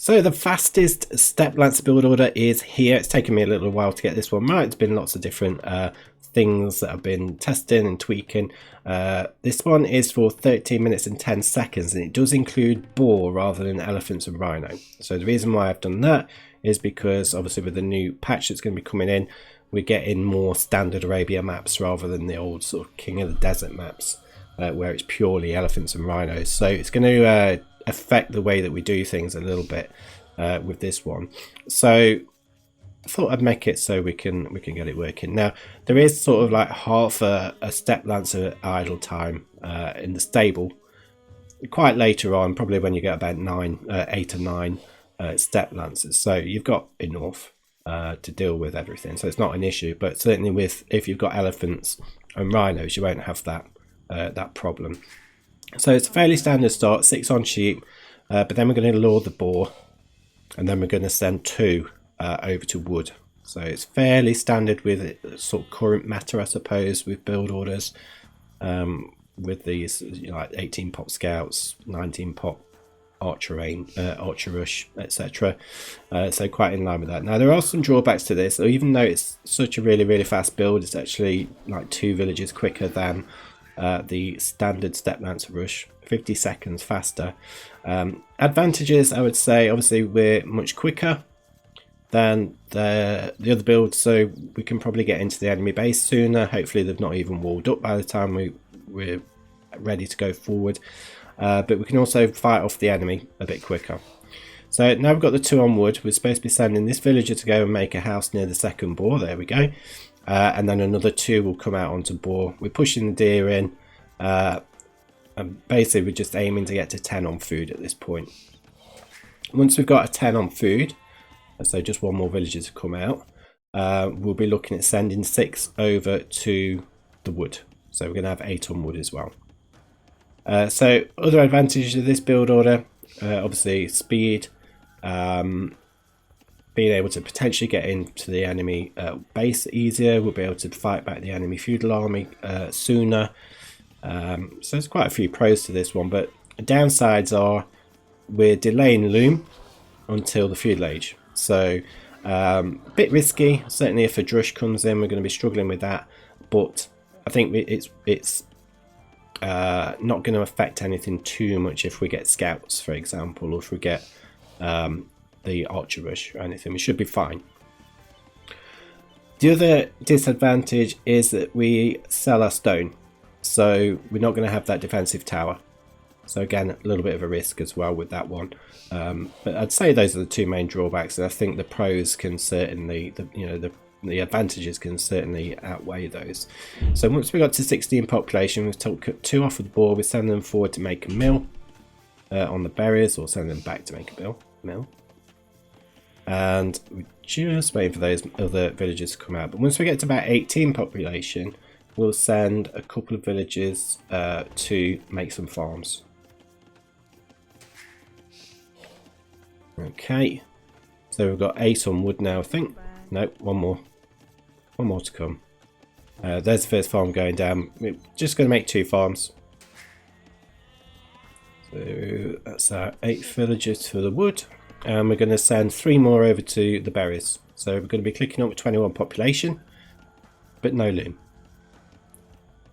So the fastest Steppe Lancer build order is here. It's taken me a little while to get this one right. There's been lots of different things that I've been testing and tweaking. This one is for 13 minutes and 10 seconds, and it does include boar rather than elephants and rhino. So the reason why I've done that is because obviously with the new patch that's going to be coming in, we're getting more standard Arabia maps rather than the old sort of King of the Desert maps where it's purely elephants and rhinos. So it's going to affect the way that we do things a little bit with this one. So I thought I'd make it so we can get it working. Now there is sort of like half a Steppe Lancer idle time in the stable quite later on, probably when you get about 8 or 9 Steppe Lancers. So you've got enough to deal with everything, so it's not an issue. But certainly with if you've got elephants and rhinos, you won't have that problem. So it's a fairly standard start, 6 on sheep, but then we're going to lure the boar, and then we're going to send 2 over to wood. So it's fairly standard with sort of current meta, I suppose, with build orders, with these, you know, like 18 pop scouts, 19 pop archer rush, etc. So quite in line with that. Now there are some drawbacks to this. So even though it's such a really fast build, it's actually like 2 villages quicker than the standard Steppe Lancer rush, 50 seconds faster. Advantages, I would say, obviously we're much quicker than the other builds, so we can probably get into the enemy base sooner. Hopefully they've not even walled up by the time we're ready to go forward, but we can also fight off the enemy a bit quicker. So now we've got the 2 on wood. We're supposed to be sending this villager to go and make a house near the second boar. There we go. And then another 2 will come out onto boar. We're pushing the deer in, and basically we're just aiming to get to 10 on food at this point. Once we've got a 10 on food, so just 1 more villager to come out, we'll be looking at sending 6 over to the wood. So we're going to have 8 on wood as well. So other advantages of this build order, obviously speed, being able to potentially get into the enemy base easier. We'll be able to fight back the enemy feudal army sooner. So there's quite a few pros to this one, but the downsides are we're delaying loom until the feudal age. So a bit risky. Certainly if a drush comes in, we're going to be struggling with that, but I think it's not going to affect anything too much if we get scouts, for example, or if we get the archer rush or anything. We should be fine. The other disadvantage is that we sell our stone, so we're not going to have that defensive tower. So again, a little bit of a risk as well with that one. But I'd say those are the 2 main drawbacks, and I think the pros can certainly, the advantages can certainly outweigh those. So once we got to 16 population, we've took 2 off of the board. We send them forward to make a mill on the berries, or send them back to make a mill. And we're just waiting for those other villages to come out. But once we get to about 18 population, we'll send a couple of villages to make some farms. Okay, so we've got 8 on wood now, I think. No, one more to come. There's the first farm going down. We're just going to make 2 farms. So that's our 8 villagers for the wood, and we're going to send 3 more over to the berries. So we're going to be clicking up with 21 population, but no loom.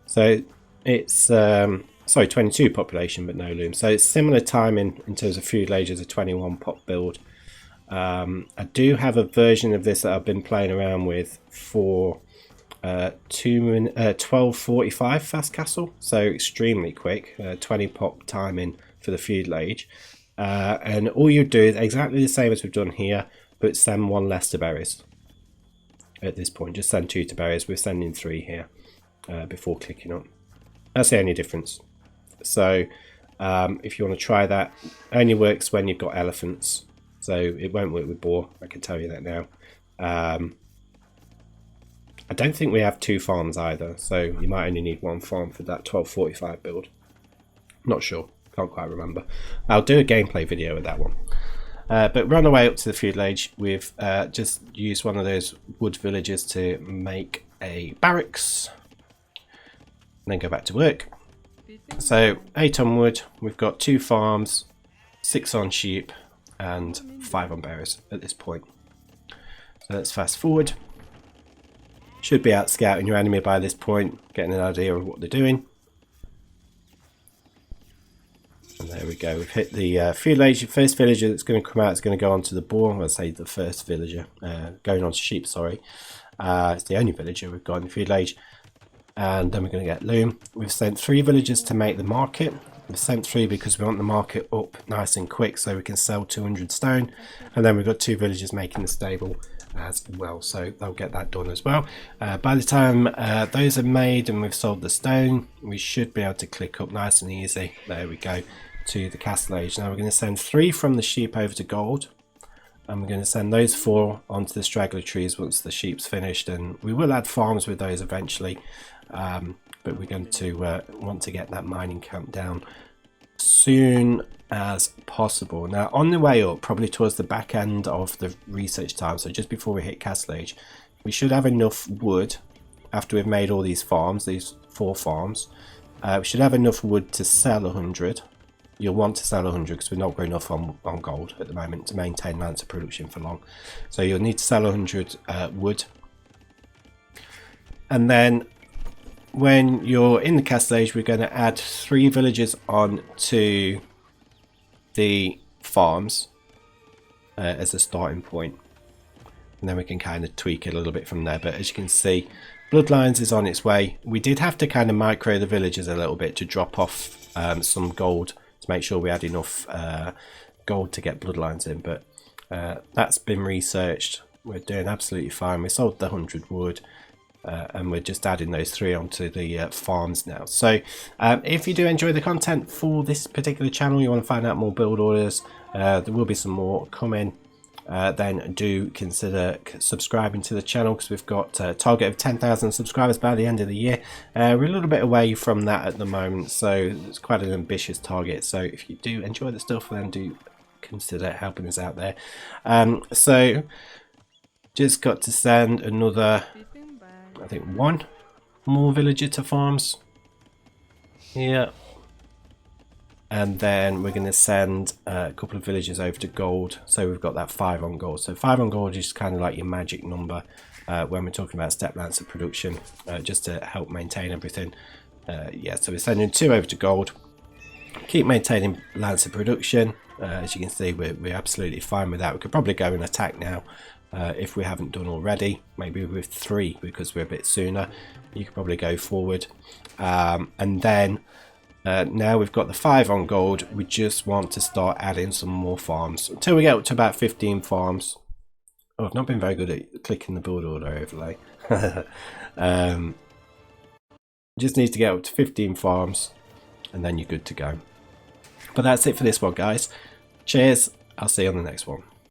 So it's 22 population, but no loom. So it's similar timing in terms of feudal age as a 21 pop build. I do have a version of this that I've been playing around with for 12:45 fast castle, so extremely quick, 20 pop timing for the feudal age, and all you do is exactly the same as we've done here, but send 1 less to berries at this point. Just send 2 to berries. We're sending 3 here before clicking up. That's the only difference. So if you want to try that, it only works when you've got elephants. So it won't work with boar, I can tell you that now. I don't think we have 2 farms either, so you might only need 1 farm for that 12:45 build. Not sure, can't quite remember. I'll do a gameplay video with that one. But we're on the way up to the feudal age. We've just used one of those wood villages to make a barracks, and then go back to work. So 8 on wood, we've got 2 farms, 6 on sheep, and 5 on bearers at this point. So let's fast forward. Should be out scouting your enemy by this point, getting an idea of what they're doing. And there we go, we've hit the feudal age. The first villager that's going to come out is going to go on to the boar. I'll say the first villager going on to sheep, sorry. It's the only villager we've got in the feudal age. And then we're going to get loom. We've sent 3 villagers to make the market. We've sent 3 because we want the market up nice and quick so we can sell 200 stone. And then we've got 2 villagers making the stable as well, so they'll get that done as well. By the time those are made and we've sold the stone, we should be able to click up nice and easy. There we go, to the castle age. Now we're going to send 3 from the sheep over to gold, and we're going to send those 4 onto the straggler trees once the sheep's finished, and we will add farms with those eventually, but we're going to want to get that mining camp down soon as possible. Now on the way up, probably towards the back end of the research time, so just before we hit castle age, we should have enough wood after we've made all these farms, these 4 farms. We should have enough wood to sell 100. You'll want to sell 100 because we're not got enough on gold at the moment to maintain Lancer production for long, so you'll need to sell 100 wood. And then when you're in the castle age, we're going to add 3 villagers on to the farms as a starting point, and then we can kind of tweak it a little bit from there. But as you can see, bloodlines is on its way. We did have to kind of micro the villagers a little bit to drop off some gold to make sure we had enough gold to get bloodlines in, but that's been researched. We're doing absolutely fine. We sold the 100 wood. And we're just adding those 3 onto the farms now. So if you do enjoy the content for this particular channel, you want to find out more build orders, there will be some more coming, then do consider subscribing to the channel, because we've got a target of 10,000 subscribers by the end of the year. We're a little bit away from that at the moment, so it's quite an ambitious target. So if you do enjoy the stuff, then do consider helping us out there. So just got to send another, I think, 1 more villager to farms here, and then we're going to send a couple of villagers over to gold, so we've got that 5 on gold. So 5 on gold is kind of like your magic number when we're talking about Steppe Lancer production, just to help maintain everything. Yeah, so we're sending 2 over to gold, keep maintaining Lancer production. As you can see, we're absolutely fine with that. We could probably go and attack now. If we haven't done already, maybe with 3 because we're a bit sooner. You could probably go forward, and then now we've got the 5 on gold. We just want to start adding some more farms until we get up to about 15 farms. Oh, I've not been very good at clicking the build order overlay. Just need to get up to 15 farms and then you're good to go. But that's it for this one, guys. Cheers, I'll see you on the next one.